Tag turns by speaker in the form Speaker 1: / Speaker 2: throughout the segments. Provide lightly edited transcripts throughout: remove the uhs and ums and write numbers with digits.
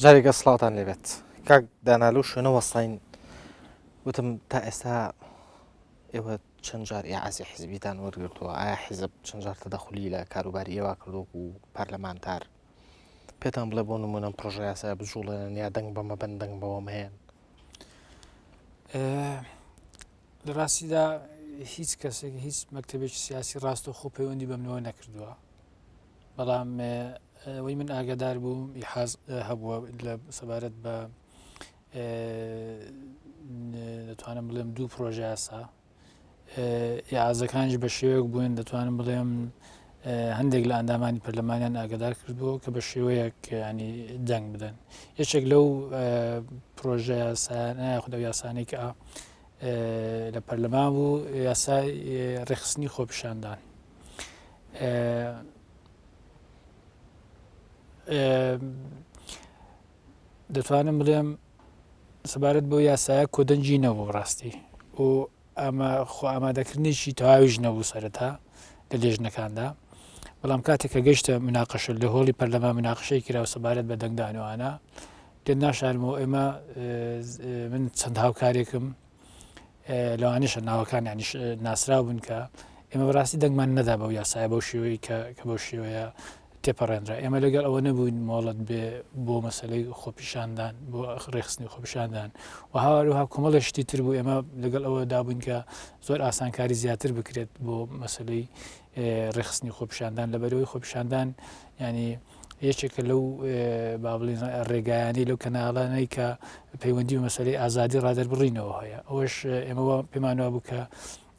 Speaker 1: جارێکە سڵاوتان لێبێت کاک دانالو شوێنە وەستین وتم تا ئێستا ئێوە چەند جار ئیعازی حیزبیتان وەرگرتووە ئایا حیزب چەند جار تەدەخلی لە کاروباری ئێوە کردووە و پەرلەمانتار پێتان بڵێ بۆ نمونە پرۆژە یاسا بجوڵێنن یا دەنگ بەمە بەن دەنگ بەوەم هەیەن
Speaker 2: لە ڕاستیدا هیچ کەسێک هیچ مەکتەبێکی سیاسی ڕاست و خۆ پەیوەندی بەمنەوە نەکردووە بەڵام ئەوەی من ئاگادار بووم ئیحاز هەبووە لە سەبارەت بە دەتوانم بڵێم دوو پرۆژە یاسا ئیعازەکانیش بە شێوەیەک بوون دەتوانم بڵێم هەندێک لە ئەندامانی پەرلەمانیان ئاگادار کردبووە کە بە شێوەیەک ینی دەنگ بدەن یەکێک لەو پرۆژە یاسانە خودە یاسانەی کە لە پەرلەمان بوو یاسای ڕێخستنی خۆپیشاندان دەتوانم بڵێم سەبارەت بۆ یاسایە کۆدەنجی نەبوو ڕاستی و ئەمە خۆ ئامادەکردنیشی تەواویش نەبوو سەرەتا لە لێژنەکاندا بەڵام کاتێک کە گەیشتە مناقەشە لە هۆڵی پەرلەمان مناقەشەی کراوە سەبارەت بە دەنگدانەوانە لێت ناشارمەوە ئێمە من چەند هاوکارێکم لەوانیشە ناوەکان ینی ناسرااو بوون کە ئێمە بەڕاستی دەنگمان نەدا بەو یاسایە بەو شێوەیە کە بەو شێوەیە تێپەڕێنرا ئێمە لەگەڵ ئەوە نەبووین مۆڵەت بێ بۆ مەسلەی خۆپیشاندان بۆ ڕێخستنی خۆپیشاندان و هاوروها کۆمەڵە شتی تر بوو ئێمە لەگەڵ ئەوە دابووین کە زۆر ئاسانکاری زیاتر بکرێت بۆ مەسلەی ڕێخستنی خۆپیشاندان لەبەرەوەی خۆپیشاندان ینی یەکێکە لەو با بڵین ڕێگایانی لەو کەناڵانەی کە پەیوەندی و مەسلەی ئازادی ڕادەربڕینەوە هەیە ئەوەش ئێمەوە پێمانەوە بوو کە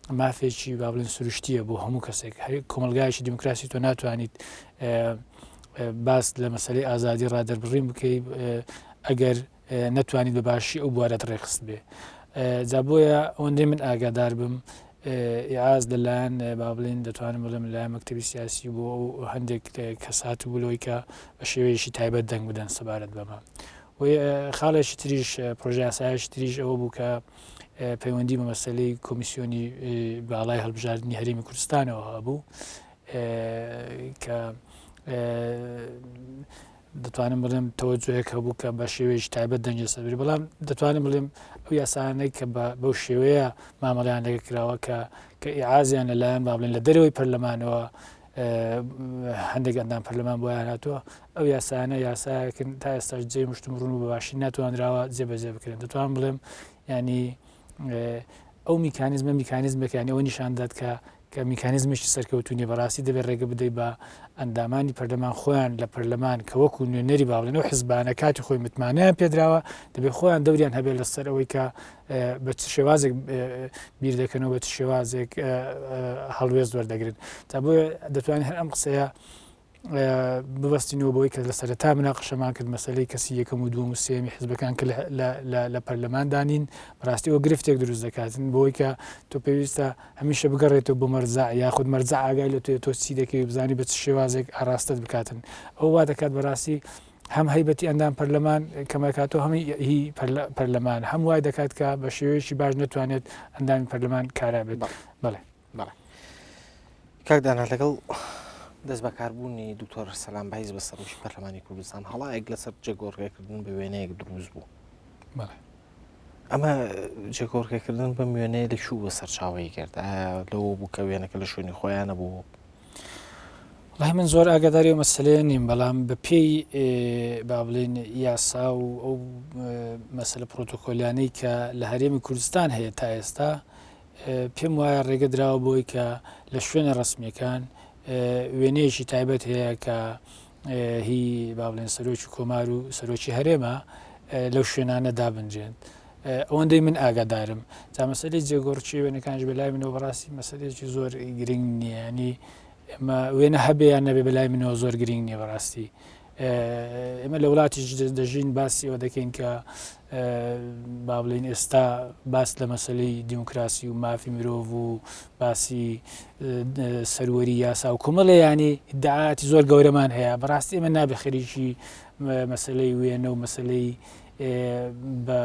Speaker 2: مافێکی با بڵین سروشتیە بۆ هەموو کەسێک کۆمەلگایشی دیموکراسی تۆ ناتوانیت باس لە مەسلەی ئازادی ڕادەربڕین بکەیت ئەگەر نەتوانیت بە باشی ئەو بوارەت ڕێخست بێ جا بۆیە ئەوەندەی من ئاگادار بم ئیعاز لەلایەن با بڵین دەتوانم بڵێم لەلایەن مەکتەبی سیاسی بۆ هەندێک کەسات بوولەوەی کە بە شێوەیەشی تایبەت دەنگ بدەن سەبارەت بەمە خاڵێکی تریش پرۆژە یاسایەکی تریش ئەوە بوو کە پەیوەندی بە مەسلەی کۆمیسیۆنی باڵای هەڵبژاردننی هەرێمی کوردستانەوە هەبوو کە دەتوانم بڵێم تەوەجۆیەک هەبوو کە بە شێوەیەکی تایبەت دەنجە سەروری بەڵام دەتوانم بڵێم ئەو یاسانەی کە بەو شێوەیە مامەڵیان لەگە کراوە کە ئیعازیان لەلایەن با بڵێن لە دەرەوەی پەرلەمانەوە هەندێک ئەندام پەرلەمان بۆیان هاتووە ئەو یاسانە یاساکن تا ئێستاش جێ مشتم ڕوون و بەباشی ناتوانراوە جێبەجێ بکرێن دەتوان بڵێم ینی ئەو میکانیزمەکانی ئەوە نیشاندات کە میکانیزمێکی سەرکەوتونی بەڕاستی دەبێت ڕێگە بدەیت بە ئەندامانی پەرلەمان خۆیان لە پەرلەمان کە وەکو نوێنەری باڵێنەوە حیزبانە کاتی خۆی متمانیان پێدراوە دەبێت خۆیان دەوریان هەبێت لەسەر ئەوەی کە بە چ شێوازێک بیر دەکەنەوە بە چ شێوازێک هەڵوێز وەردەگرن تا بۆیە دەتوانین هەر ئەم قسەیە ببەستینەوە بۆی کە لە سەرەتا مناقەشەمان کرد مەسەلەی کەسی یەکەم و دووەم و سێمی حیزبەکان کە لە پەرلەمان دانین بەڕاستیەوە گرفتێک دروست دەکاتن بۆی کە تۆ پێویستە هەمیشە بگەڕێتەوە بۆ مەرجع یاخود مەرجع ئاگای لە تۆ چی دەکەی بزانی بە چ شێوازێک ئاراستت بکاتن ئەو وا دەکات بەڕاستی هەم هەیبەتی ئەندام پەرلەمان کەمەکاتەوە هەمی هی پەرلەمان هەم وای دەکات کە بە شێوەیەکی باش نەتوانێت ئەندامی پەرلەمان کارا بێت بەڵێ
Speaker 1: کاک دانا لەگەڵ دەست بەکاربوونی دکتۆر سەلام بەهیز بە سەرۆکی پەرلەمانی کوردستان هەڵایەک لەسەر جێگۆڕکێکردن بە وێنەیەک دروست بوو ئەمە جێگۆڕکێکردن بە وێنەیە لە شوو بە سەرچاوەی کرد لەوە بوو کە وێنەکە لە شوێنی خۆیانە بوو
Speaker 2: وڵای من زۆر ئاگاداری و مەسلەیە نیم بەڵام بە پێی با بڵێن یاسا و ئەو مەسلە پرۆتۆکۆلیانەی کە لە هەرێمی کوردستان هەیە تا ئێستا پێم وایە ڕێگە دراوە بۆی کە لە شوێنە ڕسمیەکان وێنەیەکی تایبەت هەیە کە هی با بڵێن سەرۆکی کۆمار و سەرۆکی هەرێمە لەو شوێنانە دابنجێن ئەوەندەی من ئاگادارم جا مەسەلەی جێگۆڕچی وێنەکانش بەلای منەوە بەڕاستی مەسەلێکی زۆر گرنگ نییە ینی ئێمە وێنە هەبێیان نەبێ بەلای منەوە زۆر گرنگ نییە بەڕاستی ئێمە لە وڵاتی دەژین باسی ئەوە دەکەین کە با بڵین ئێستا باس لە مەسلەی دیموکراسی و مافی مرۆڤ و باسی سەروەری یاسا و کۆمەڵێ ینی ئیدعاءاتی زۆر گەورەمان هەیە بەڕاستی ئێمە نابێ خەریکی مەسلەی وێنە و مەسلەی بە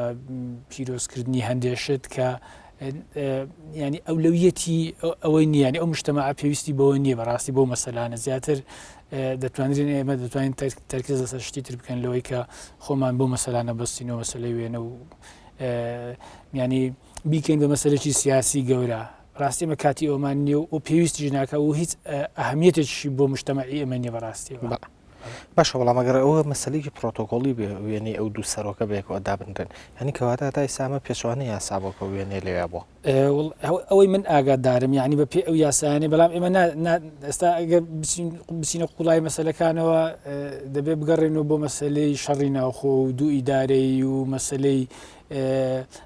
Speaker 2: پیرۆزکردنی هەندێشت کە ینی ئەولەویەتی ئەوەی نییە ئەو مجتەماع پێویستی بەوە نییە بەڕاستی بۆ مەسەلانە زیاتر دەتوانین ئێمە دەتوانین تەرکیز لەسەر شتی تر بکەن لەوەی کە خۆمان بۆ مەسەلانە بەستینەوە مەسەلەی وێنە و ینی بیکەین بە مەسەلێکی سیاسی گەورە ڕاستی ئمە کاتی ئەومان نییە و پێویستی ژناکە و هیچ ئەهەمیەتێکی بۆ مجتەمەعی ئەمە نیە بەڕاستیەوە.
Speaker 1: باشە وەڵام ئەگەر ئەوە مەسەلێکی پرۆتۆکۆڵی بێ وێنەی ئەو دوو سەرۆکە بێکەوە دابنرێن هەنی کەواتە تا ئێستا پێچوانەی یاسابۆکە وێنێ لێوە بۆ
Speaker 2: ئەوەی من ئاگادارم یعنی بە پێ ئەو یاسایانێ بەڵام ئێمە ئێستا ئەگەر بچینە قوڵای مەسەلەکانەوە دەبێت بگەڕێنەوە بۆ مەسلەی شەڕی ناوخۆ و دوو ئیدارەی و مەسلەی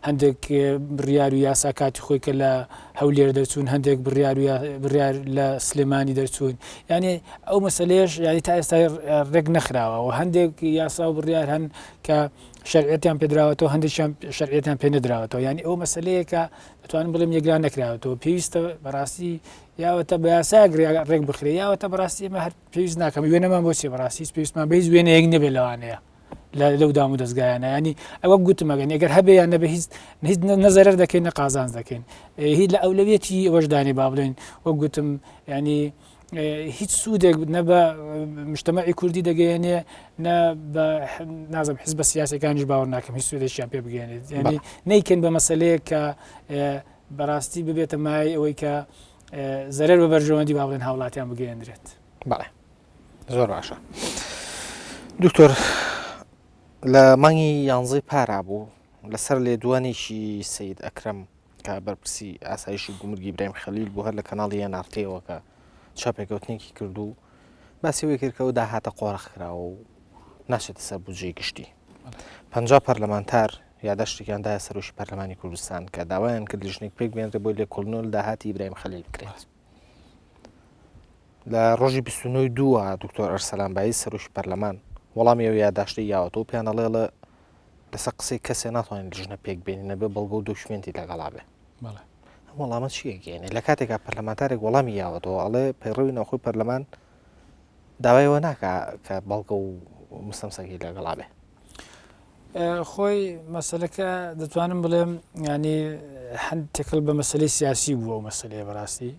Speaker 2: هەندێک بڕیار و یاسا کاتی خۆی کە لە هەولێر دەرچوون هەندێک بڕیار لە سلێمانی دەرچوون ینی ئەو مەسلەیەش ینی تا ئێستا ڕێک نەخراوە و هەندێک یاسا و بڕیار هەن کە شەرعەتیان پێدراوەتەوە هەندێکیان شەرعەتیان پێ نەدراوەتەوە ینی ئەو مەسلەیەکە دەتوانم بڵێم یەکلا نەکراوەتەوە پێویستە بەڕاستی یاوەتە بە یاسا ڕێک بخرێ یاوەتە بەڕاستی ئێمە هەر پێویست ناکەم وێنەمان بۆچی بەڕاستی پێویستمان بەهیچ وێنەیەک نەبێت لەوانەیە لەو دام و دەستگایانە ینی ئەوە گوتمەگەن ئەگەر هەبێیان نەبێ هیچ نەزەرەر دەکەین نە قازانج دەکەین هیچ لە ئەولەوێتی ئەوەشدانی با بڵێن وەک گوتم ینی هیچ سوودێک نە بە مجتەمەعی کوردی دەگەیەنێ نە بە نازم حزب سیاسەکانیش باوەڕ ناکەم هیچ سوودێکیان پێ بگەێنێت ینی نەیکەن بە مەسەلەیە کە بەڕاستی ببێتە مای ئەوەی کە زەرەر بە بەرژەوەندی با بڵێن هاوڵاتیان بگەێنرێت.
Speaker 1: بەڵێ زۆر باشە دکتۆر لە مانگی 11 پارا بوو لەسەر لێدوانێکی سەید ئەکرەم کە بەرپرسی ئاسایشی گومرگی ئیبراهیم خەلیل بوو هەر لە کەناڵی NRT-ەوە کە چاپێکەوتنێکی کردو باسی وی کرد کە ئەو داهاتە قۆڕەخراوە و ناچێتە سەر بودجەی گشتی 50 پەرلەمانتار یادەشتێکیاندایە سەرۆشی پەرلەمانی کوردستان کە داوایان کرد لیژنێک پێک بێنرێت بۆی لێکۆڵینەوە لە داهاتی ئیبراهیم خەلیل بکرێت. لە ڕۆژی 29 دووە دکتۆر ئەرسەلان بایی سەرۆشی پەرلەمان وەڵامی ئەو یاداشتی یاوەتەوە پیانەڵێڵە لەسەر قسەی کەسێ ناتوانین لیژنە پێک بێنی نەبێ بەڵگە و دۆکومنتی لەگەڵا بێ ئەم وەڵامە چیەگەێنێ لە کاتێکا پەرلەمانتارێک وەڵامی یاوەتەوە ئەڵێ پەیڕەوی ناوخۆی پەرلەمان داوایەوە ناکە کە بەڵگە و مستەمسەکی لەگەڵا بێ.
Speaker 2: خۆی مەسەلەکە دەتوانم بڵێم ینی هەند تێکەڵ بە مەسلەی سیاسی بووە و مەسلەیە بەڕاستی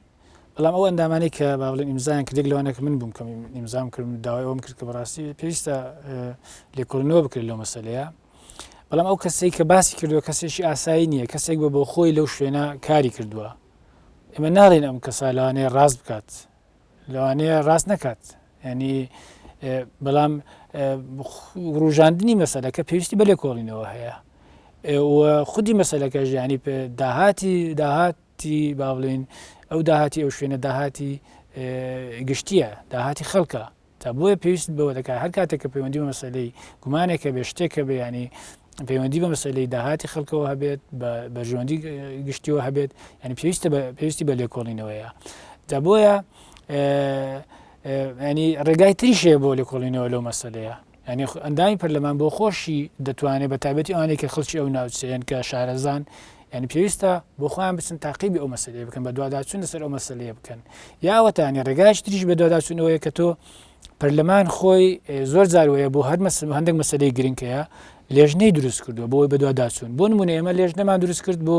Speaker 2: بەڵام ئەو ئەندامانی کە با بڵێن ئیمزایان کردێک لەوانە کە من بووم کەم ئیمزام کردم داوای ئەوم کرد کە بەڕاستی پێویستە لێکۆڵینەوە بکرێت لەو مەسەلەیە بەڵام ئەو کەسێک کە باسی کردووە کەسێکی ئاسایی نییە کەسێک بە بۆ خۆی لەو شوێنە کاری کردووە ئێمە ناڵێن ئەم کەسا لەوانەیە ڕاست بکات لەوانەیە ڕاست نەکات ینی بەڵام ڕوژاندنی مەسەلەکە پێویستی بە لێکۆڵینەوە هەیە و خودی مەسەلەکەش ینی داهاتی با بڵێن ئەو داهاتی ئەو شوێنە داهاتی گشتیە داهاتی خەڵکە تا بۆیە پێویست بەوە دەکات هەر کاتێک کە پەیوەندی بە مەسەلەی گومانێکە بێ شتێکە بێ ینی پەیوەندی بە مەسەلەی داهاتی خەڵکەوە هەبێت بە ژوەندی گشتیەوە هەبێت ینی پێویستی بە لێکۆڵینەوەیە جا بۆیە ینی ڕێگای تریشێ بۆ لێکۆڵینەوە لەو مەسەلەیە ینی ئەندامی پەرلەمان بۆ خۆشی دەتوانێت بە تایبەتی ئەوانەیە کە خەڵکی ئەو ناوچەیەن کە شارەزان ینی پێویستە بۆ خۆیان بچن تاقیبی ئەو مەسەلەیە بکەن بە دوواداچوون لەسەر ئەو مەسەلەیە بکەن یاوەتە ینی ڕێگایش تریش بە دوواداچوونەوەیە کە تۆ پەرلەمان خۆی زۆر جاروەیە بۆ هەندێک مەسەلەی گرنگکەیە لێژنەی دروست کردووە بۆی بە دوواداچوون بۆ نمونە ئێمە لێژنەمان دروست کرد بۆ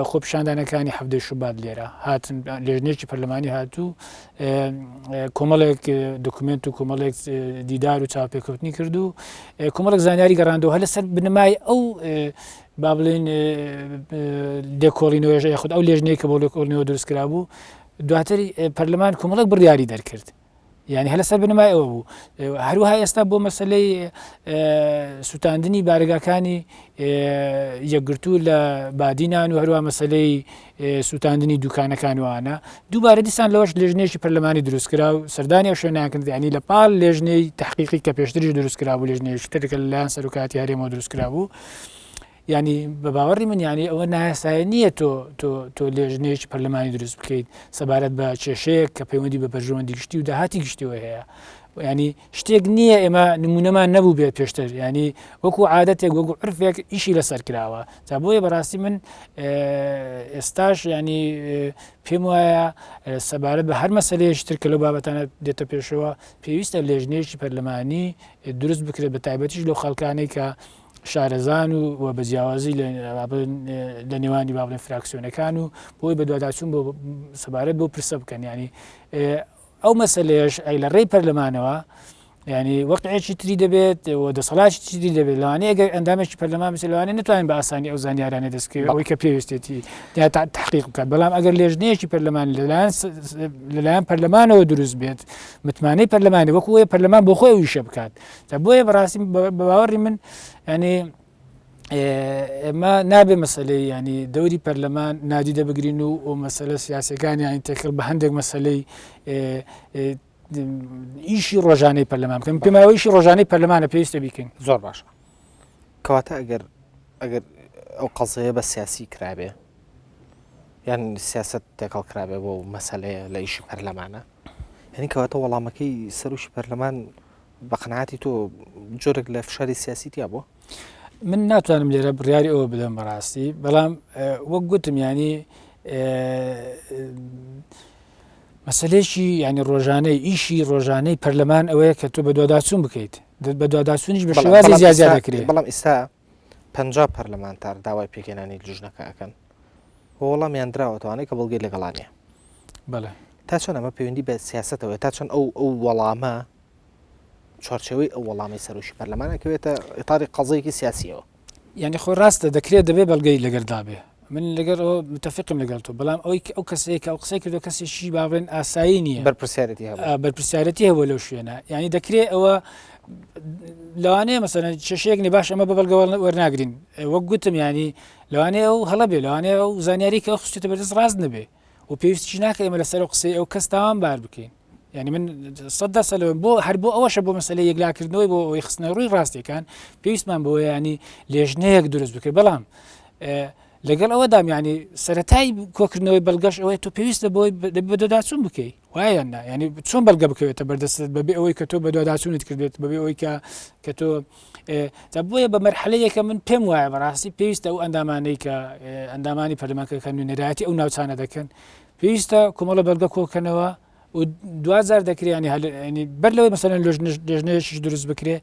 Speaker 2: خۆپیشاندانەکانی هەفتەی شوبات لێرە هاتن لێژنێکی پەرلەمانی هاتوو کۆمەڵێک دۆکومنت و کۆمەڵێک دیدار و چاوپێکەوتنی کرد و کۆمەڵێک زانیاری گەڕاندەوە هە لەسەر بنمای ئەو با بڵێن لێکۆڵینەوەژە خودت ئەو لێژنەیە کە بۆ لێکۆڵینەوە دروستکرا بوو دواتری پەرلەمان کۆمەڵێک بڕیاری دەرکرد یعنی هەر لەسەر بنمای ئەوە بوو هەروەها ئێستا بۆ مەسەلەی سوتاندنی بارگاکانی یەکگرتوو لە بادینان و هەروە مەسەلەی سوتاندنی دوکانەکان وانە دووبارە دیسان لەوەش لێژنێکی پەرلەمانی دروستکرا و سەردانی ئەو شوێناکرد ینی لە پاڵ لێژنەی تحقیقی کە پێشتریش دروستکرا بوو لێژنەیەکی ترکە لەلایەن سەرۆکاتی هەرێمەوە دروستکرا بوو ینی بە باوەڕی من ینی ئەوە نایاسایە نییە تۆ لێژنەیەکی پەرلەمانی دروست بکەیت سەبارەت بە کێشەیەک کە پەیوەندی بە بەرژەوەندی گشتی و داهاتی گشتیەوە هەیە ینی شتێک نییە ئێمە نمونەمان نەبوو بێت پێشتر ینی وەکو عادەتێک وەکو عرفێک ئیشی لەسەر کراوە تا بۆیە بەڕاستی من ئێستاش ینی پێم وایە سەبارەت بە هەر مەسەلەیەکی تر کە لەو بابەتانە دێتە پێشەوە پێویستە لێژنەیەکی پەرلەمانی دروست بکرێت بە تایبەتیش لەو خەڵکانەی کە شارەزان و بە جیاوازی لە نێوانی با بڵێن فراکسیۆنەکان و بۆی بە دوواداچوون بۆ سەبارەت بۆ پرسە بکەن ینی ئەو مەسلەیەش ئەی لە ڕێی پەرلەمانەوە ینی وەقتعێکی تری دەبێت و دەسەڵاتی تری دەبێت لەوانەیە ئەگەر ئەندامێکی پەرلەمان بێت لەوانەیە نتوانین بە ئاسانی ئەو زانیارانە دەستکەوێت ئەوەی کە پێویستێتی تحقیق بکات بەڵام ئەگەر لێژنەیەکی پەرلەمان لەلایەن پەرلەمانەوە دروست بێت متمانەی پەرلەمانی وەکو وەیە پەرلەمان بۆ خۆی ویشە بکات تا بۆیە بەڕاستی بە باوەڕی من ینی ئێمە نابێ مەسلەی ینی دەوری پەرلەمان نادیدە بگرین و مەسلە سیاسەکانی یانی تێکرد بە هەندێک مەسلەی ئیشی ڕۆژانەی پەرلەمان بکەین پێماوە ئیشی ڕۆژانەی پەرلەمانە پێویستە بیکەین
Speaker 1: زۆر باشە کەواتە ئەگەر ئەو قەزەیە بە سیاسی کرابێ یان سیاست تێکەڵ کرابێ بۆ مەسەلەیە لە ئیشی پەرلەمانە یعنی کەواتە وەڵامەکەی سەرۆشی پەرلەمان بە قەناعەتی تۆ جۆرێک لە فشاری سیاسیتیا بووە
Speaker 2: من ناتوانم لێرە بڕیاری ئەوە بدەم بەڕاستی بەڵام وەک گوتم ینی مەسلەیەکی ینی ڕۆژانەی ئیشی ڕۆژانەی پەرلەمان ئەوەیە کە تۆ بە دوواداچوون بکەیت بە دوواداچوونیش بە شێوازی زیاد دەکرێت
Speaker 1: بەڵام ئێستا 50 پەرلەمانتار داوای پێکێنانی لیژنەکە ئەەکەن وەڵامیان دراوەتوانێت کە بەڵگەی لەگەڵانیە
Speaker 2: بەڵێ
Speaker 1: تا چۆن ئەمە پەیوەندی بە سیاستەوە تا چۆن ئەو وەڵامە چارچەوەی ئەو وەڵامی سەرۆشی پەرلەمانەکەوێتە ئیتاری قەزەیەکی سیاسیەوە
Speaker 2: یعنی خۆی ڕاستە دەکرێت دەبێ بەڵگەی لەگەردا بێ من لەگەر ئەو متفقم لەگەڵ تۆ بەڵام ئەو کەسێک ئەو قسەی کردو کەسێکی باڵێن ئاسایی نییە بەرپرسیارەتی هەبوو لەو شوێنە یعنی دەکرێت ئەوە لەوانەیە مەسەلەن چێشەیەکنی باش ئەمە بە بەڵگە وەرناگرین وەک گوتم ینی لەوانەیە ئەو هەڵە بێ لەوانەیە ئەو زانیاری کە خستێتە بەدەست ڕاست نەبێ و پێویستی ناکە ئێمە لەسەر قسەی ئەو کەس تاوان بار بکەین یعنی من 100 بۆ هەر بۆ ئەوەشە بۆ مەسلەی یەکلاکردنەوەی بۆ ئەوەی خستنە ڕووی ڕاستیەکان پێویستمان بۆ ینی لێژنەیەک دروست بکەین بەڵام لەگەڵ ئەوەدام ینی سەرەتای کۆکردنەوەی بەڵگەش ئەوەی تۆ پێویستە بۆی بە دوواداچوون بکەی وایە نا ینی چۆن بەڵگە بکەوێتە بەردەستت بەبێ ئەوەی کە تۆ بە دوواداچوونت کردێت بەبێ ئەوەی کە تۆ بۆیە بە مەرحەلەیەکە من پێم وایە بەڕاستی پێویستە ئەو ئەندامانەی کە ئەندامانی پەرلەمانکە نوێنەرایەتی ئەو ناوچانە دەکەن پێویستە کۆمەڵە بەڵگە کۆکەنەوە و 2000 دەکرێت ینی بەر لەوەی مەسەلەن لێژنەیەکیش دروست بکرێت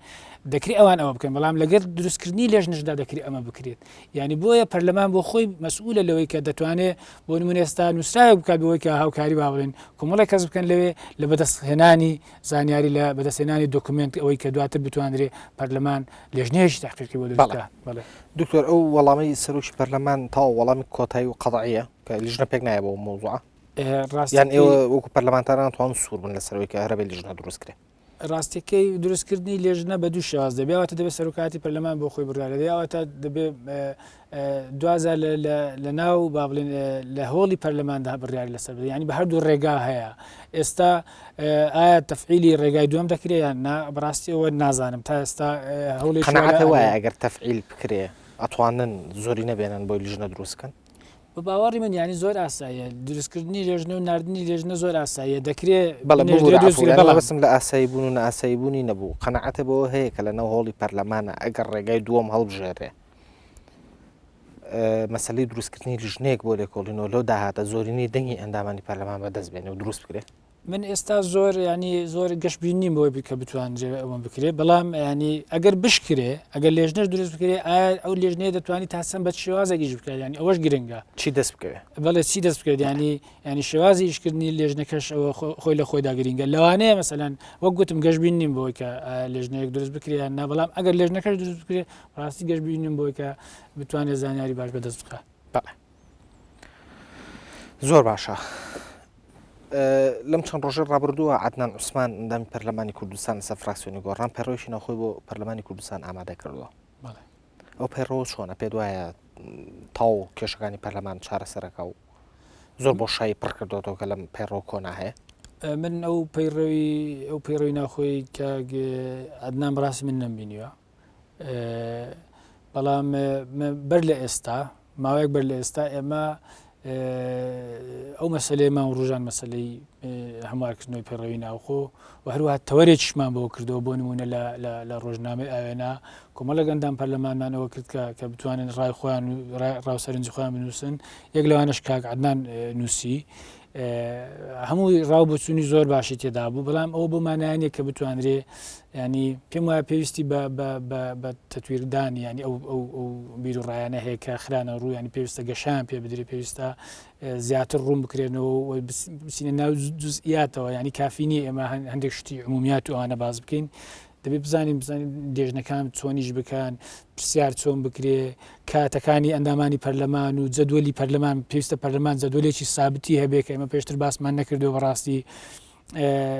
Speaker 2: دەکری ئەوان ئەوە بکەن بەڵام لەگەر دروستکردنی لێژنەشدا دەکری ئەمە بکرێت یعنی بۆیە پەرلەمان بۆ خۆی مەسئولە لەوەی کە دەتوانێت بۆ نمونە ئێستا نووسراوێک بکات بەوەی کە هاوکاری باڵێن کۆمەڵی کەس بکەن لەوێ لە بەدەستهێنانی زانیاری لە بەدەستهێنانی دۆکومنت ئەوەی کە دواتر بتوانرێت پەرلەمان لێژنەیەکی تحقیقی بۆ دروستکات
Speaker 1: دکتۆر ئەو وەڵامی سەرۆکی پەرلەمان تاوە وەڵامی کۆتایی و قەضاییە کە لیژنە پێک نایە بۆ مەوزوعە یان ئێوە وەکو پەرلەمانتاران توان سوور بن لەسەرەوەی کە هەرەبێ لیژنە دروستکرێت
Speaker 2: ڕاستیەکەی دروستکردنی لێژنە بە دوو شێواز دەبێتە دەبێت سەرۆکاتی پەرلەمان بۆ خۆی بڕیارە دەیاوەتە دەبێت 2000 لە ناو با بڵێن لە هۆڵی پەرلەماندا بڕیاری لەسەر بدەن ینی بە هەردوو ڕێگا هەیە ئێستا ئایا تەفعیلی ڕێگای دووەم دەکرێت یان بەڕاستیەوە نازانم تا ئێستا هەوڵی
Speaker 1: قەناعەتە وایە ئەگەر تەفعیل بکرێ ئەتوانن زۆری نەبێنن بۆی لیژنە دروستکەن
Speaker 2: بە باوەڕی من ینی زۆر ئاساییە دروستکردنی لێژنە و نردنی لێژنە زۆر ئاساییە دەکرێت
Speaker 1: بەسم لە ئاسایی بوون و ئاسایی بوونی نەبوو قەناعەتە بەوە هەیە کە لە نەو هۆڵی پەرلەمانە ئەگەر ڕێگای دووەم هەڵبژێرێ مەسەلەی دروستکردنی لیژنەیەک بۆ لێکۆڵینەوە لەو داهاتە زۆرینی دەنگی ئەندامانی پەرلەمان بەدەست بێنێ و دروست بکرێت
Speaker 2: من ئێستا زۆر ینی زۆر گەشتبیین نیم بۆی کە بتوانرێت ئەوە بکرێت بەڵام ینی ئەگەر بشکرێ ئەگەر لێژنەش دروست بکرێت ئایا ئەو لێژنەیە دەتوانانی تاسەم بە شێوازێکیش بکرێت ینی ئەوەش گرنگە
Speaker 1: چی دەست بکەوێت
Speaker 2: بەڵێ چی دەست بکرێت ینی شێوازی ئیشکردنی لێژنەکەش ئەوە خۆی لە خۆیدا گرنگە لەوانەیە مەسەلەن وەک گوتم گەشتبیین نیم بۆی کە لێژنەیەک دروست بکرێت یان نا بەڵام ئەگەر لێژنەکەش دروست بکرێت ڕاستی گەشتبیین نیم بۆی کە بتوانێت زانیاری باش بەدەست بکات
Speaker 1: زۆر باشە لەم چەند ڕۆژە ڕابردووە عەدنان عوسمان ئەندامی پەرلەمانی کوردستان لەسەر فراکسیۆنی گۆڕان پەیڕەویشی ناوخۆی بۆ پەرلەمانی کوردستان ئامادە کردووە ئەو پەیڕەوە چۆنە پێت وایە تاو کێشەکانی پەرلەمان چارەسەرەکە و زۆر بۆ شای پڕ کردوەوە کە لەم پەیڕەوە کۆنا هەیە
Speaker 2: من ئەو پەیڕەوی ناوخۆی کە عەدنان بەڕاستی من نەمبینیوە بەڵام بەر لە ئێستا ماوەیەک بەر لە ئێستا ئێمە ئەو مەسلەی مام ڕۆژان مەسلەی هەموارکردنەوەی پەیڕەوی ناوخۆ و هەروەها تەوەرێکیشمان بۆ کردەوە بۆ نمونە لە ڕۆژنامەی ئاوێنا کۆمەڵە گەندام پەرلەمانمانەوە کرد کە بتوانن ڕای خۆیان ڕاوسەرنجی خۆیان بنووسن یەک لەوانش کاک عەدنان نووسی هەمووی ڕاو بچوونی زۆر باشی تێدا بوو بەڵام ئەو بۆمانایانێک کە بتوانرێ ینی پێم وایە پێویستی بە تەتویردانی ینی ئەو بیرروڕایانە هەیە کە خرانە ڕوو ینی پێویستە گەشان پێ بدرێت پێویستە زیاتر ڕوون بکرێنەوە بچینە ناو جزئیاتەوە ینی کافینی ئێمە هەندێک شتی عمومیات و ئەوانە باز بکەین دەبێت بزانین دێژنەکان چۆنیش بکەن پرسیار چۆن بکرێ کاتەکانی ئەندامانی پەرلەمان و جەدوەلی پەرلەمان پێویستە پەرلەمان جەدوەلێکی سابتی هەبێت کە ئێمە پێشتر باسمان نەکردو بەڕاستی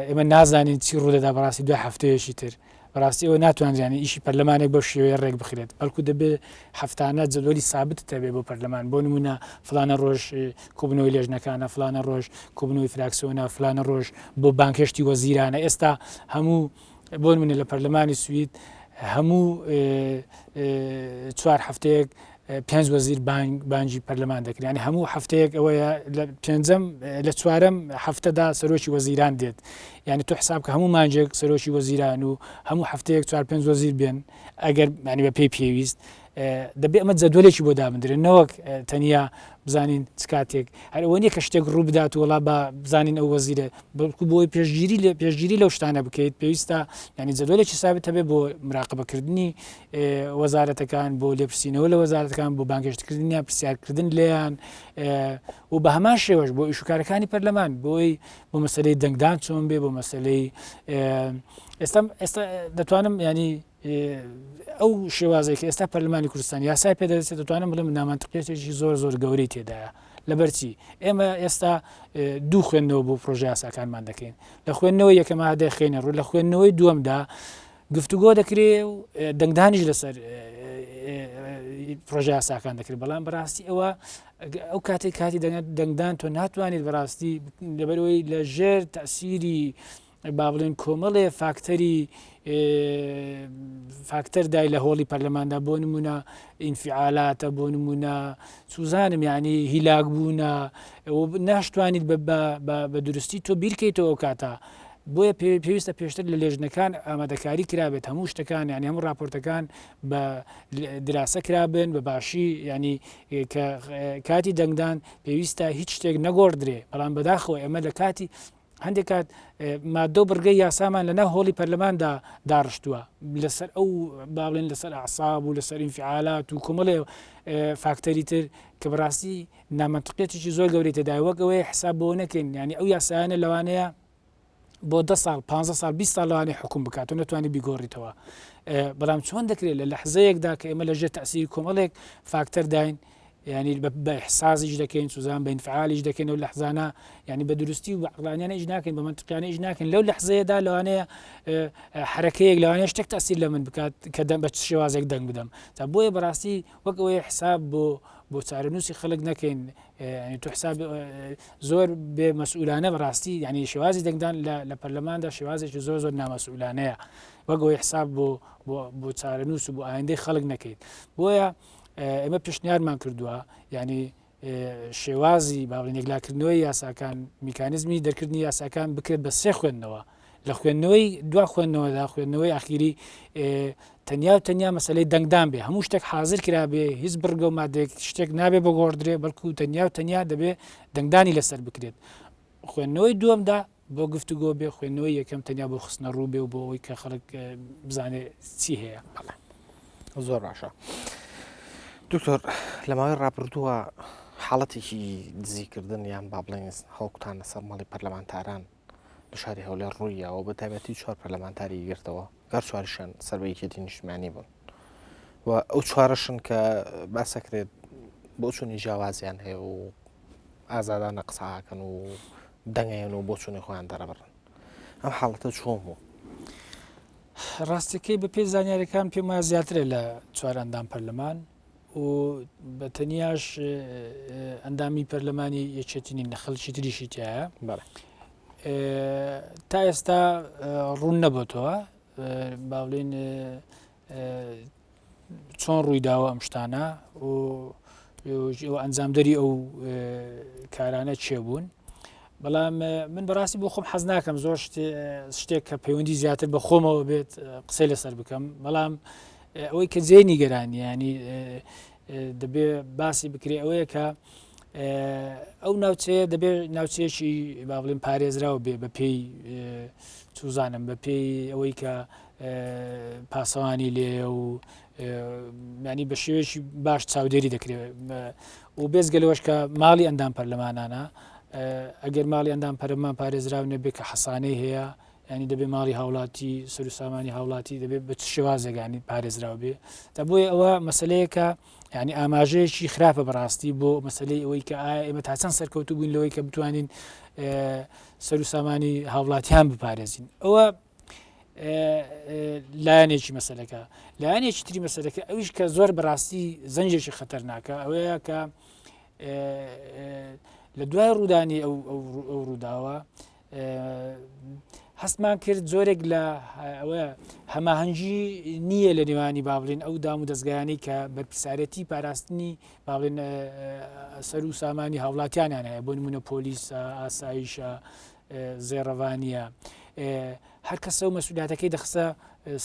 Speaker 2: ئێمە نازانین چی ڕوودەدا بەڕاستی دوای هەفتەیەشی تر بەڕاستی ئەوە ناتوانزانانی ئیشی پەرلەمانێک بە شێوەیە ڕێک بخرێت بەڵکو دەبێت هەفتانە جەدوەلی سابت دەبێ بۆ پەرلەمان بۆ نمونە فلانە ڕۆژ کوبنەوەی لێژنەکانە فلانە ڕۆژ کوبنەوەی فراکسیۆنە فلانە ڕۆژ بۆ بانکشتی وەزیرانە ئێستا هەموو بۆ نمونە لە پەرلەمانی سوید هەموو 4 هەفتەیەک 5 وەزیر بانجی پەرلەمان دەکرێت ینی هەموو هەفتەیەک ئەوەیە لە پێنجەم لە چوارەم هەفتەدا سەرۆکی وەزیران دێت ینی تۆ حساب کە هەموو مانجێک سەرۆکی وەزیران و هەموو هەفتەیەک 4-5 وەزیر بێن ئەگەر ینی بە پێی پێویست دەبێت ئەمە جەدوەلێکی بۆ دابدرێن نەوەک تەنیا بزانین چ کاتێک هەرەوە نیە کە شتێک ڕوو بدات وڵا بە بزانین ئەو وەزیرە بەڵکو بۆی پێشگیری لەو شتانە بکەیت پێویستە ینی جەدوەلێکی سابت هەبێت بۆ مراقبەکردنی وەزارەتەکان بۆ لێپرسینەوە لە وەزارەتەکان بۆ بانگەشتکردنیان پرسیارکردن لێیان و بە هەمان شێوەش بۆ ئیشوکارەکانی پەرلەمان بۆی بۆ مەسلەی دەنگدان چۆن بێ بۆ مەسلەی ئێستا دەتوانم ینی ئەو شێوازێک ئێستا پەرلەمانی کوردستان یاسای پێدەدەچێت دەتوانم بڵێم نامانتەقێتێکی زۆر گەورەی تێدایە لەبەرچی ئێمە ئێستا دوو خوێندنەوە بۆ پرۆژه یاساکانمان دەکەین لە خوێندنەوەی یەکەمە دەخێنە ڕوو لە خوێندنەوەی دووەمدا گفتوگۆ دەکرێت و دەنگدانیش لەسەر پرۆژه یاساکان دەکرێت بەڵام بەڕاستی ئەوە ئەو کاتی دەنگدان تۆ ناتوانیت بەڕاستی لەبەرەوەی لە ژێر تەسیری با بڵێن کۆمەڵێ فاکتەر دای لە هۆڵی پەرلەماندا بۆ نمونە ئینفعالاتە بۆ نمونە سوزانم ینی هیلاک بوونە ناشتوانیت بە درستی تۆ بیرکەیتەوە ئەو کاتە بۆیە پێویستە پێشتر لە لێژنەکان ئامادەکاری کرابێت هەموو شتەکان ینی هەموو راپۆرتەکان بە دراسە کرابن بە باشی ینی کە کاتی دەنگدان پێویستە هیچ شتێک نەگۆڕدرێ بەڵام بەداخەوە ئێمە لە کاتی هەندێک کات مادە و بڕگەی یاسامان لەناو هۆڵی پەرلەماندا داڕشتووە لەسەر ئەو با بڵێن لەسەر ئەعساب و لەسەر ئینفعالات و کۆمەڵێ فاکتەری تر کە بەڕاستی نامەنتەقێتێکی زۆر گەورەی تێدایە وەک ئەوەیە حساب بۆ نەکەین ینی ئەو یاسایانە لەوانەیە بۆ 10 ساڵ 15 ساڵ 20 ساڵ لەوانەیە حکوم بکات و نەتوانانی بیگۆڕیتەوە بەڵام چۆن دەکرێت لە لەحزەیەکدا کە ئێمە لەژێر تەسیری کۆمەڵێک فاکتەر داین ینی بە احساسیش دەکەین سوزان بە ئینفعالیش دەکەین و لەحزانە ینی بە دروستی و عقلانیانە ئیش ناکەین بە منطقیانە ئیش ناکەین لەو لەحزەیەدا لەوانەیە حرەکەیەک لەوانەیە شتێک تەسیر لە من بکات کە بە شێوازێک دەنگ بدەم تا بۆیە بەڕاستی وەک ئەوەیە حساب بۆ چارەنووسی خەڵک نەکەین ینی تو حساب زۆر بێ مەسئولانە بەڕاستی ینی شێوازی دەنگدان لە پەرلەماندا شێوازێکی زۆر نامەسئولانەیە وەک ئەوەی حساب بۆ چارەنووس و بۆ ئایندەی خەڵک نەکەیت بۆیە ئێمە پێشنیارمان کردووە ینی شێوازی باڵین یەکلاکردنەوەی یاساکان میکانیزمی دەرکردنی یاساکان بکرێت بە 3 خوێندنەوە لە خوێندنەوەی دوا خوێندنەوەدا خوێندنەوەی ئاخیری تەنیا مەسلەی دەنگدان بێ هەموو شتێک حاضر کرابێ هیچ بڕگە و مادێک شتێک نابێ بە گۆڕدرێ بەڵکو تەنیا دەبێ دەنگدانی لەسەر بکرێت خوێندنەوەی دووەمدا بۆ گفتوگۆ بێ خوێندنەوەی یەکەم تەنیا بۆ خستنە ڕوو بێ و بۆ ئەوەی کە خەڵک بزانێ چی هەیە
Speaker 1: زۆر باشە دکتۆر لە ماوەی ڕابردووە حاڵەتێکی دزیکردن یان با بڵێن هەڵکوتان لەسەر مەڵی پەرلەمانتاران لە شاری هەولێر ڕوویەوە بە تایبەتی 4 پەرلەمانتاری گرتەوە گەر 4شان سەربەیەکێتی نیشتیمانی بوون و ئەو 4شن کە باسەکرێت بۆ چوونی جیاوازیان هەیە و ئازادانە قسەکەن و دەنگیان و بۆ چوونی خۆیان دەرەبڕن ئەم حاڵەتە چۆن بوو
Speaker 2: ڕاستەکەی بە پێی زانیاریەکان پێم وایە زیاترە لە 4 ئەندام پەرلەمان و بە تەنیاش ئەندامی پەرلەمانی یەکێتینی نەخەڵکی تریشی تایە تا ئێستا ڕوون نەبووتەوە با بڵێن چۆن ڕوویداوە ئەم شتانە و ئەنجامدەری ئەو کارانە چێبوون بەڵام من بەڕاستی بۆ خۆم حەز ناکەم زۆر شتێک کە پەیوەندی زیاتر بە خۆمەوە بێت قسەی لەسەر بکەم بەڵام ئەوەی کە جێ نیگەرانی ینی دەبێ باسی بکرێ ئەوەیە کە ئەو ناوچەیە دەبێت ناوچێکی با بڵێن پارێزراوە بێ بە پێی چوزانم بە پێی ئەوەی کە پاسەوانی لێ و ینی بە شێوێکی باش چاودێری دەکرێت و بێزگەلەوەش کە ماڵی ئەندام پەرلەمانانە ئەگەر ماڵی ئەندام پەرلەمان پارێزراو نەبێ کە حەسانەی هەیە ینی دەبێت ماڵی هاوڵاتی سەر و سامانی هاوڵاتی دەبێت بە شێوازێگانی پارێزراو بێ تا بۆیە ئەوە مەسلەیەکە ینی ئاماژەیەکی خراپە بەڕاستی بۆ مەسلەی ئەوەی کە ئێمە تا چەند سەرکەوتو بووین لەوەی کە بتوانین سەر و سامانی هاوڵاتیان بپارێزین ئەوە لایەنێکی مەسلەکە لایەنێکی تری مەسلەکە ئەویش کە زۆر بەڕاستی زەنجێکی خەتەرناکە ئەوەیە کە لە دوای ڕوودانی ئەو ڕووداوە هەستمان کرد زۆرێک لە ئەوە هەماهەنگی نییە لە نێوانی باڵێن ئەو دام و دەستگایانی کە بەرپرسارەتی پاراستنی باڵێن سەر و سامانی هاوڵاتیانیان هەیە بۆ نمونە پۆلیسە ئاسایشە زێڕەوانیە هەر کەسە و مەسئولیاتەکەی دەخسە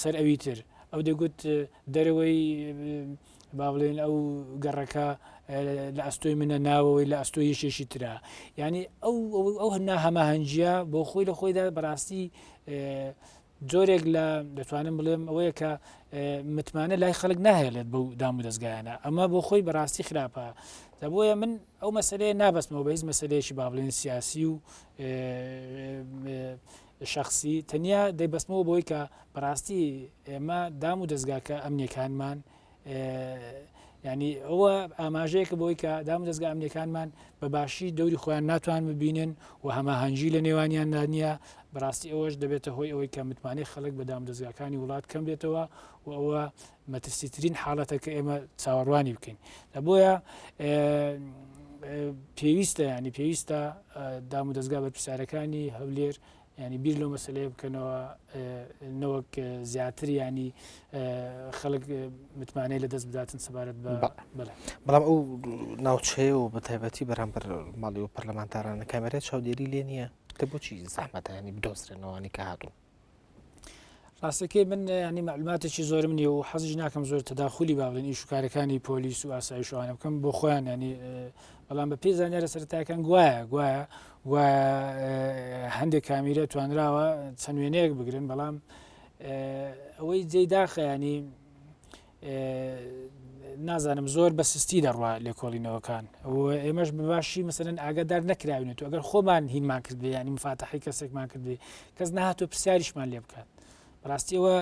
Speaker 2: سەر ئەوی تر ئەو دەگوت دەرەوەی با بڵێن ئەو گەڕەکە لە ئەستۆی منە ناوەوەی لە ئەستۆی یەشێکی ترا ینی ئەو هەنا هەماهەنگیە بۆ خۆی لە خۆیدا بەڕاستی جۆرێک لە دەتوانم بڵێم ئەوەیە کە متمانە لای خەڵک ناهێڵێت بەو دام و دەستگایانە ئەمە بۆ خۆی بەڕاستی خراپە بۆیە من ئەو مەسلەیە نابەستمەوە بە هیچ مەسلەیەکی با بڵێن سیاسی و شخصی تەنیا دەیبەستمەوە بۆی کە بەڕاستی ئێمە دام و دەستگاکە ئەمنیەکانمان ینی ئەوە ئاماژەیەکە بۆی کە دام و دەستگا ئەمنیەکانمان بەباشی دەوری خۆیان ناتوان ببینن و هەماهەنگی لە نێوانیان نییە بەڕاستی ئەوەش دەبێتە هۆی ئەوەی کە متمانەی خەڵک بە دام و دەستگاکانی وڵات کەم بێتەوە و ئەوە مەترسیترین حاڵەتە کە ئێمە چاوەڕوانی بکەین بۆیە پێویستە ینی پێویستە دام و دەستگا بەرپرسارەکانی هەولێر ینی بیر لەو مەسلەیە بکەنەوە نەوەک زیاتر ینی خەڵک متمانەی لە دەست بداتن سەبارەت بە
Speaker 1: بەڵام ئەو ناوچەیە و بە تایبەتی بەرامبەر ماڵی و پەرلەمانتارانە کامێرای چاودێری لێ نییە کە بۆچی زەحمەتە ینی بدۆزرێنەوەی کە هاتوون
Speaker 2: ڕاستەکەی من ینی معلوماتێکی زۆرم نییە و حەزیش ناکەم زۆر تەداخولی با بڵێن ئیشوکارەکانی پۆلیس و ئاسایشوانە بکەم بۆ خۆیان ینی بەڵام بە پێی زانیارە سەرەتایەکان گوایە هەندێک کامیرە توانراوە چەند وێنەیەک بگرن بەڵام ئەوەی جێداخە ینی نازانم زۆر بە سستی دەڕوا لێکۆڵینەوەکان ئێمەش بەباشی مەسەرەن ئاگادار نەکراوێت و ئەگەر خۆمان هینمان کردێ ینی مفاتەحی کەسێکمان کردێ کەس نهاتۆ پرسیاریشمان لێ بکات ڕاستیەوە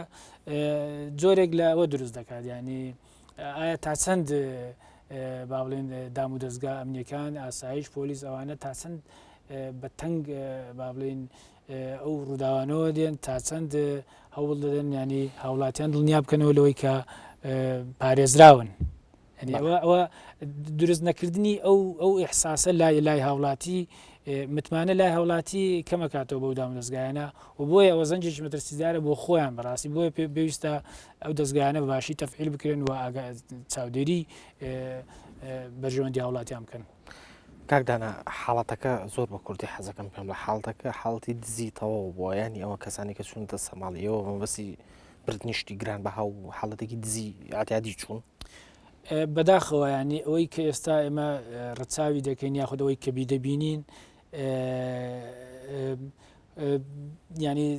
Speaker 2: جۆرێک لە ئەوە دروست دەکات ینی ئایا تا چەند با بڵێن دام و دەستگا ئەمنیەکان ئاسایش پۆلیس ئەوانە تا چەند بە تەنگ با بڵێن ئەو ڕووداوانەوە دێن تا چەند هەوڵ دەدەن ینی هاوڵاتیان دڵنیا بکەنەوە لەوەی کە پارێزراون ئەوە دروست نەکردنی ئەو ئیحساسە لای هاوڵاتی متمانە لای هاوڵاتی کەمەکاتەوە بەو دام و دەستگایانە و بۆیە ئەوە زەنجێکی مەترسیدارە بۆ خۆیان بەڕاستی بۆیە پێویستە ئەو دەستگایانە بەباشی تەفعیل بکرێن و چاودێری بەرژەوەندی هاوڵاتیان بکەن
Speaker 1: کاکدانا حاڵەتەکە زۆر بە کوردی حەزەکەم پێم لە حاڵەتەکە حاڵەتی دزیتەوە بووە ینی ئەوە کەسانی کە چوونتە سەماڵیەوە مەبەستی بردنیشتی گران بەها و حاڵەتێکی دزی ئاتیادی چوون
Speaker 2: بەداخەوە ینی ئەوەی کە ئێستا ئێمە ڕەچاوی دەکەین یاخودەوەی کە بیدەبینین ینی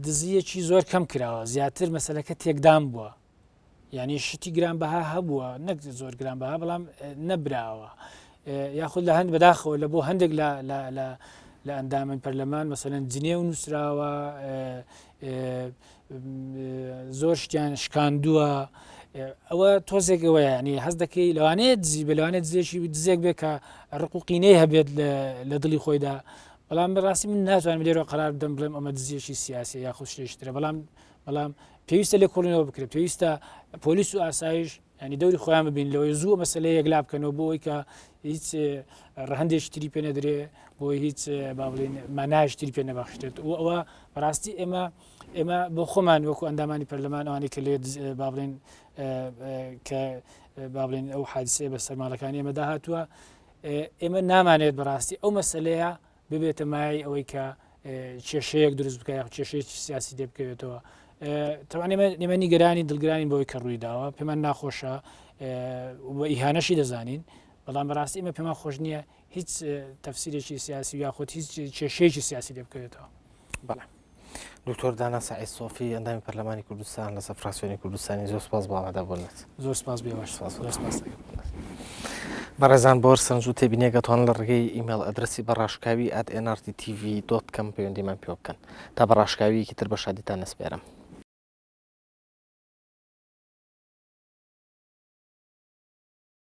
Speaker 2: دزیەکی زۆر کەم کراوە زیاتر مەسەلەکە تێکدام بووە ینی شتی گرانبەها هەبووە نەک زۆر گرانبەها بەڵام نەبراوە یاخود لە هەند بەداخەوە لە بۆ هەندێک لە ئەندامن پەرلەمان مەسەلەن جنێ و نووسراوە زۆر شتیان شکاندووە ئەوە تۆزێکەوە ینی هەست دەکەی لەوانەیە دزی بە لەوانێت دزێکی دزێک بێت کە ڕقوقینەی هەبێت لە دڵی خۆیدا بەڵام بەڕاستی من ناتوانم لێرەوە قەرار بدەم بڵێم ئەمە دزیەکی سیاسی یاخود شتێکترە بەڵام پێویستە لێکۆڵینەوە بکرێت پێویستە پۆلیس و ئاسایش ینی دەوری خۆیان ببین لەوەی زوو مەسلەیە یەکلا بکەنەوە بۆەوەی کە هیچ ڕەهندێکی تری پێ نەدرێ بۆی هیچ با بڵێن مانایشی تری پێ نەبەخشێت و ئەوە بەڕاستی ئێمە بۆ خۆمان وەکو ئەندامانی پەرلەمان ئەوانەی کە لێ با بڵێن کە با بڵێن ئەو حادسەیە بە سەرماڵەکانی ئێمە داهاتووە ئێمە نامانێت بەڕاستی ئەو مەسلەیە ببێتە مای ئەوەی کە کێشەیەک دروست بکە یا کێشەیەکی سیاسی دێ بکەوێتەوە تەوان ئێمە نیگەرانی دڵگرانی بۆی کە ڕووی داوە پێمان ناخۆشە بە ئیهانەشی دەزانین بەڵام بەڕاستی ئمە پێمان خۆش نییە هیچ تەفسیرێکی سیاسی یاخود هیچ کێشەیەکی سیاسی لێ بکەوێتەوە.
Speaker 1: بەڵێ دکتۆر دانا سعید سۆفی ئەندامی پەرلەمانی کوردستان لەسەر فراکسیۆنی کوردستانی زۆر سپاس بۆ ئامادەبوونت.
Speaker 2: زۆر سپاس بێ سپاس.
Speaker 1: بەڕێزان بۆ سنج و تێبینێگەتوان لە ڕێگەی ئیمێل ئەدرسی بەڕاشکاوی @nrttv.com پەیوەندیمان پێ بکەن تا بەڕاشکاویەکی تر بە شادیتان نەسپێرم.